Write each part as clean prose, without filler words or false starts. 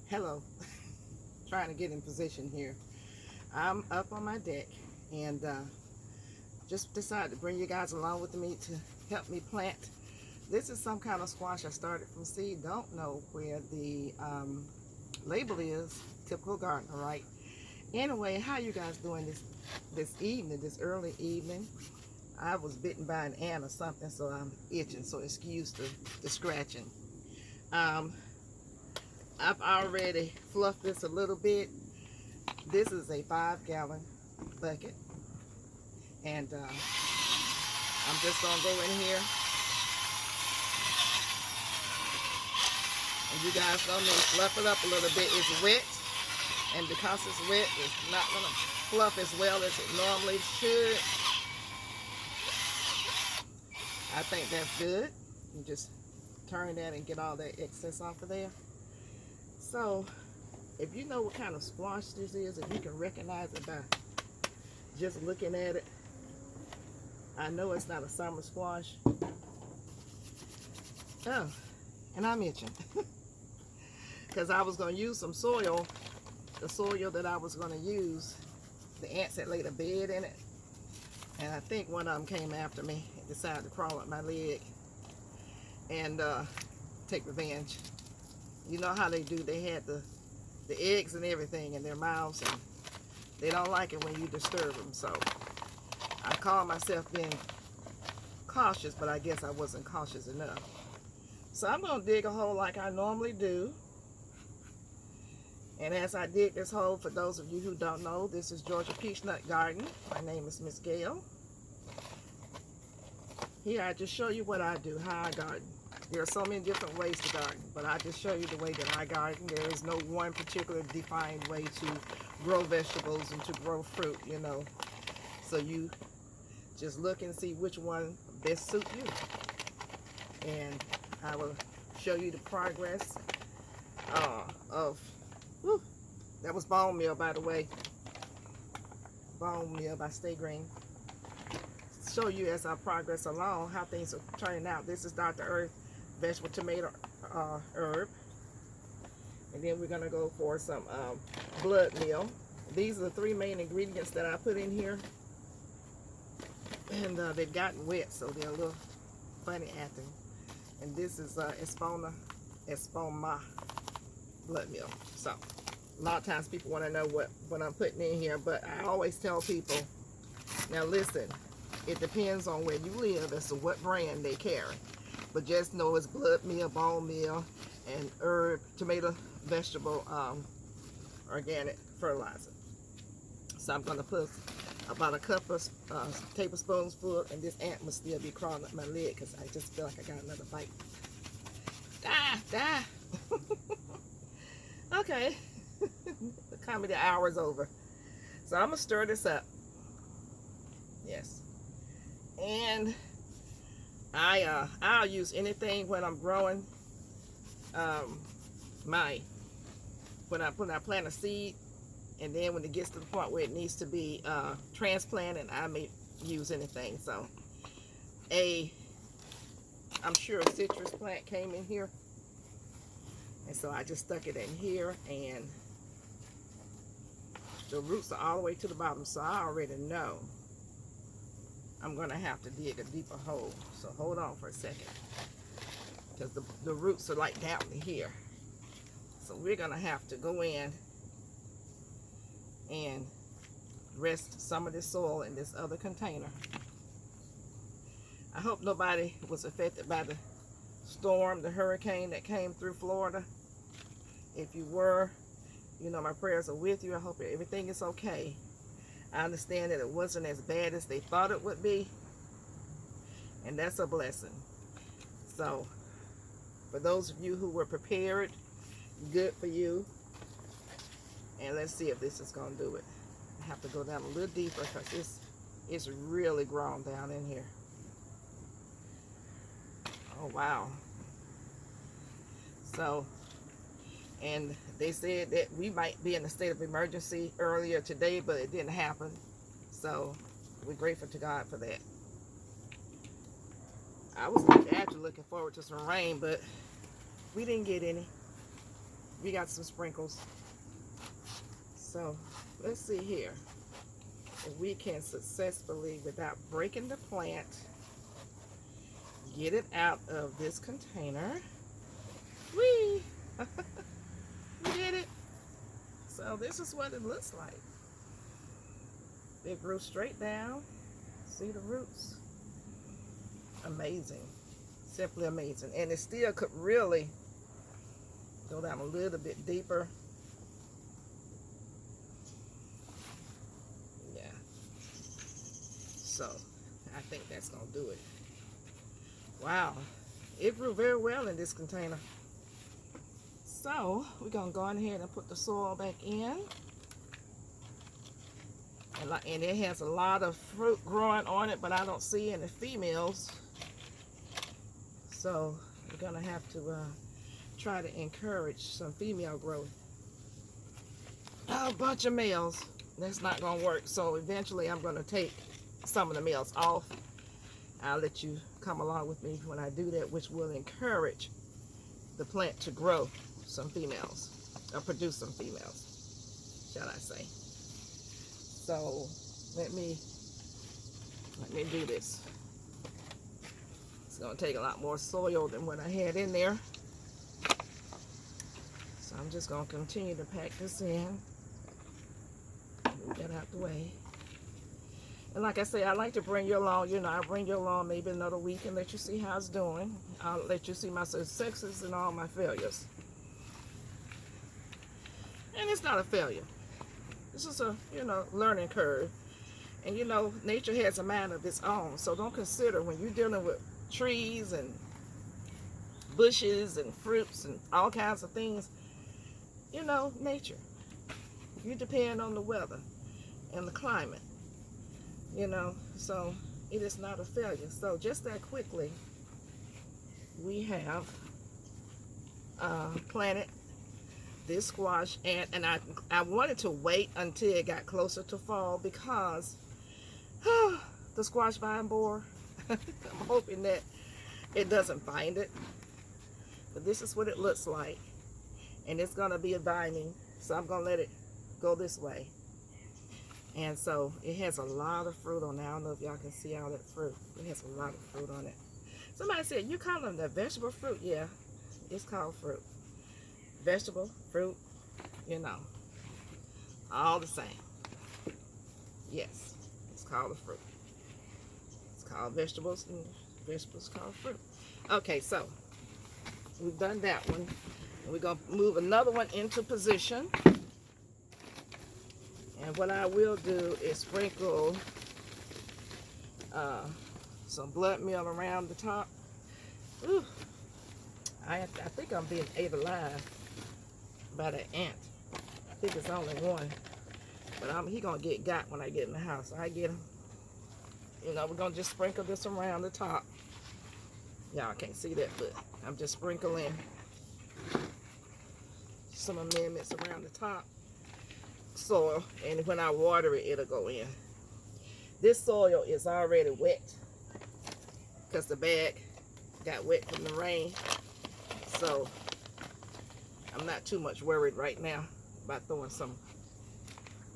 Hello. Trying to get in position here. I'm up on my deck and just decided to bring you guys along with me to help me plant. This is some kind of squash I started from seed. Don't know where the label is. Typical gardener, right? Anyway, how you guys doing this evening, this early evening? I was bitten by an ant or something, so I'm itching, so excuse the scratching. I've already fluffed this a little bit. This is a 5-gallon bucket, and I'm just gonna go in here, and you guys know me, fluff it up a little bit. It's wet, and because it's wet, it's not gonna fluff as well as it normally should. I think that's good. You just turn that and get all that excess off of there. So, if you know what kind of squash this is, if you can recognize it by just looking at it, I know it's not a summer squash. Oh, and I'm itching. Because I was going to use some soil, the soil that I was going to use, the ants had laid a bed in it. And I think one of them came after me and decided to crawl up my leg and take revenge. You know how they do. They had the eggs and everything in their mouths, and they don't like it when you disturb them. So I call myself being cautious, but I guess I wasn't cautious enough. So I'm going to dig a hole like I normally do. And as I dig this hole, for those of you who don't know, this is Georgia Peachnut Garden. My name is Miss Gail. Here I just show you what I do, how I garden. There are so many different ways to garden, but I just show you the way that I garden. There is no one particular defined way to grow vegetables and to grow fruit, you know. So you just look and see which one best suit you. And I will show you the progress of, whew, that was bone meal, by the way. Bone meal by Stay Green. Show you as I progress along how things are turning out. This is Dr. Earth vegetable tomato herb, and then we're gonna go for some blood meal. These are the 3 main ingredients that I put in here, and they've gotten wet, so they're a little funny acting. And this is espoma blood meal. So a lot of times people want to know what I'm putting in here, but I always tell people, now listen, it depends on where you live as to what brand they carry. But just know it's blood meal, bone meal, and herb, tomato, vegetable, organic fertilizer. So I'm going to put about a cup of tablespoons full, and this ant must still be crawling up my leg because I just feel like I got another bite. Die. Okay. The comedy hour is over. So I'm going to stir this up. Yes. And I'll use anything when I'm growing when I plant a seed, and then when it gets to the point where it needs to be transplanted, I may use anything. So I'm sure a citrus plant came in here, and so I just stuck it in here, and the roots are all the way to the bottom, so I already know I'm going to have to dig a deeper hole. So hold on for a second, because the roots are like down to here. So we're going to have to go in and rest some of this soil in this other container. I hope nobody was affected by the storm, the hurricane that came through Florida. If you were, you know, my prayers are with you. I hope everything is okay. I understand that it wasn't as bad as they thought it would be, and that's a blessing. So for those of you who were prepared, good for you. And let's see if this is going to do it. I have to go down a little deeper because it's really grown down in here. Oh wow. So, and they said that we might be in a state of emergency earlier today, but it didn't happen. So we're grateful to God for that. I was actually looking forward to some rain, but we didn't get any. we got some sprinkles. So let's see here if we can successfully, without breaking the plant, get it out of this container. Whee! We did it. So this is what it looks like. It grew straight down. See the roots? Amazing. Simply amazing. And it still could really go down a little bit deeper. Yeah. So I think that's gonna do it. Wow. It grew very well in this container. So we're gonna go on ahead and put the soil back in. And it has a lot of fruit growing on it, but I don't see any females. So we're gonna have to try to encourage some female growth. A bunch of males, that's not gonna work. So eventually I'm gonna take some of the males off. I'll let you come along with me when I do that, which will encourage the plant to grow some females, or produce some females, shall I say. So let me do this. It's gonna take a lot more soil than what I had in there. So I'm just gonna continue to pack this in. Move that out the way. And like I say, I like to bring you along. You know, I bring you along maybe another week and let you see how it's doing. I'll let you see my successes and all my failures. And it's not a failure. This is a, you know, learning curve. And you know, nature has a mind of its own. So don't consider when you're dealing with trees and bushes and fruits and all kinds of things, you know, nature. You depend on the weather and the climate, you know, so it is not a failure. So just that quickly, we have planted this squash, and I wanted to wait until it got closer to fall because the squash vine borer. I'm hoping that it doesn't bind it, but this is what it looks like, and it's gonna be a binding, so I'm gonna let it go this way. And so it has a lot of fruit on it. I don't know if y'all can see all that fruit. It has a lot of fruit on it. Somebody said, you call them the vegetable fruit? Yeah, it's called fruit. Vegetable, fruit, you know, all the same. Yes, it's called a fruit. It's called vegetables, and vegetables called fruit. Okay, so we've done that one. And we're going to move another one into position. And what I will do is sprinkle some blood meal around the top. Ooh, I think I'm being ate alive by the ant. I think it's only one, but he gonna get got when I get in the house. I get him. You know, we're gonna just sprinkle this around the top. Y'all can't see that, but I'm just sprinkling some amendments around the top soil, and when I water it, it'll go in. This soil is already wet because the bag got wet from the rain, so I'm not too much worried right now about throwing some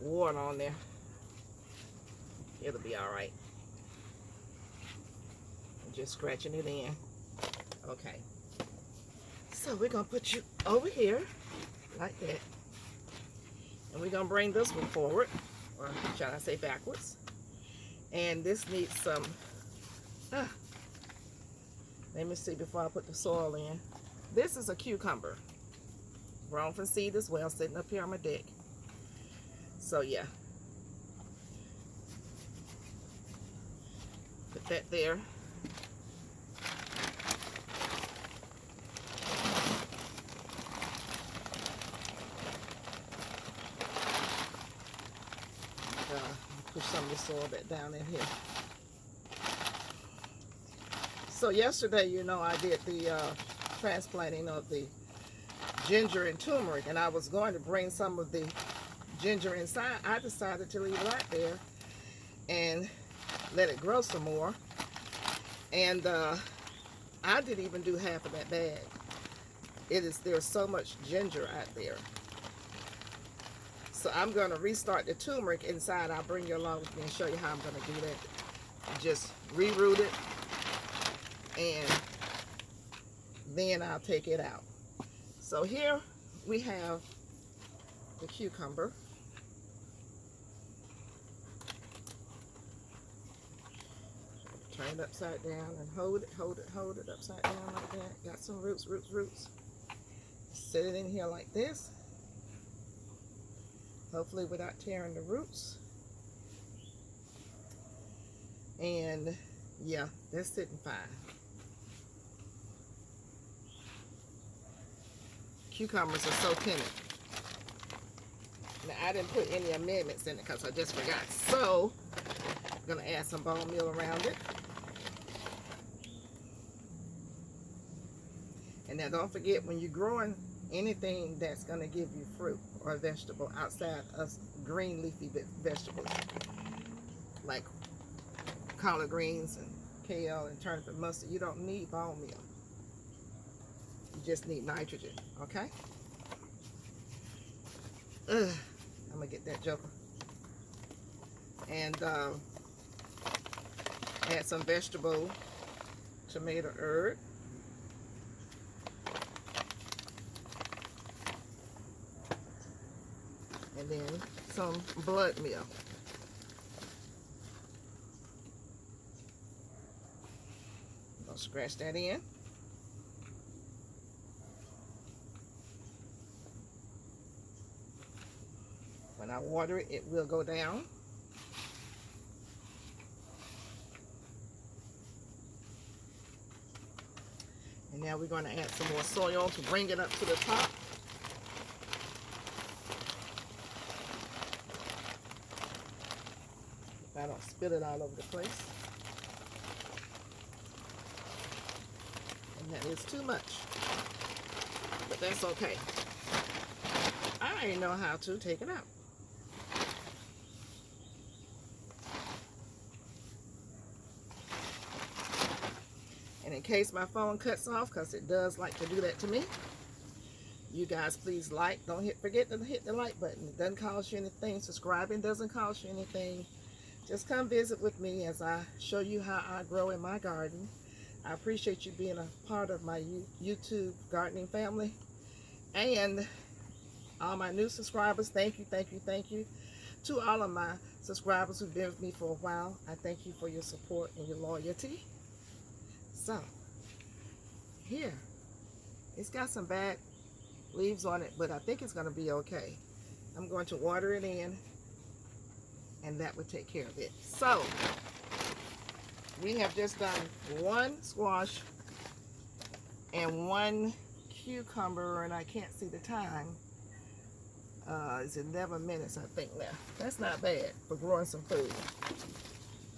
water on there. It'll be all right. I'm just scratching it in. Okay, so we're gonna put you over here like that, and we're gonna bring this one forward, or shall I say backwards. And this needs some let me see before I put the soil in. This is a cucumber, grown from seed as well, sitting up here on my deck. So yeah, put that there. Push some of the soil back down in here. So yesterday, you know, I did the transplanting of the ginger and turmeric, and I was going to bring some of the ginger inside. I decided to leave it out there and let it grow some more. And I didn't even do half of that bag. there's so much ginger out there. So I'm going to restart the turmeric inside. I'll bring you along with me and show you how I'm going to do that. Just reroot it, and then I'll take it out. So here we have the cucumber. Turn it upside down and hold it upside down like that. Got some roots. Set it in here like this. Hopefully without tearing the roots. And yeah, that's sitting fine. Cucumbers are so tender. Now I didn't put any amendments in it because I just forgot. So I'm gonna add some bone meal around it. And now don't forget, when you're growing anything that's gonna give you fruit or vegetable outside of green leafy vegetables like collard greens and kale and turnip and mustard, you don't need bone meal. You just need nitrogen, okay? I'm gonna get that joker. And add some vegetable tomato herb. And then some blood meal. I'll scratch that in. When I water it, it will go down. And now we're going to add some more soil to bring it up to the top. I don't spill it all over the place. And that is too much. But that's okay. I know how to take it out. And in case my phone cuts off, because it does like to do that to me, you guys please like. Don't forget to hit the like button. It doesn't cost you anything. Subscribing doesn't cost you anything. Just come visit with me as I show you how I grow in my garden. I appreciate you being a part of my YouTube gardening family. And all my new subscribers, thank you. To all of my subscribers who've been with me for a while, I thank you for your support and your loyalty. So, here, it's got some bad leaves on it, but I think it's going to be okay. I'm going to water it in, and that would take care of it. So, we have just done one squash and one cucumber, and I can't see the time. It's 11 minutes, I think, now. That's not bad for growing some food.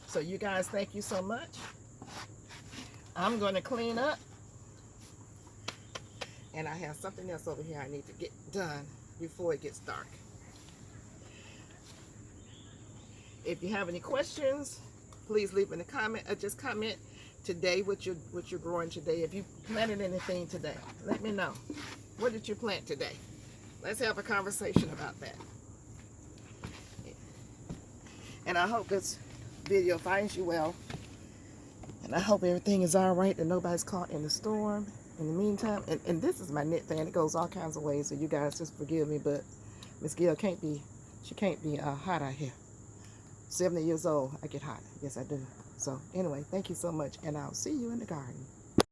So, you guys, thank you so much. I'm going to clean up. And I have something else over here I need to get done before it gets dark. If you have any questions, please leave in the comment, or just comment today what you're growing today. If you planted anything today, let me know. What did you plant today? Let's have a conversation about that. And I hope this video finds you well. And I hope everything is all right and nobody's caught in the storm in the meantime. And this is my knit fan. It goes all kinds of ways, so you guys just forgive me. But Miss Gail can't be hot out here. 70 years old, I get hot. Yes, I do. So anyway, thank you so much, and I'll see you in the garden.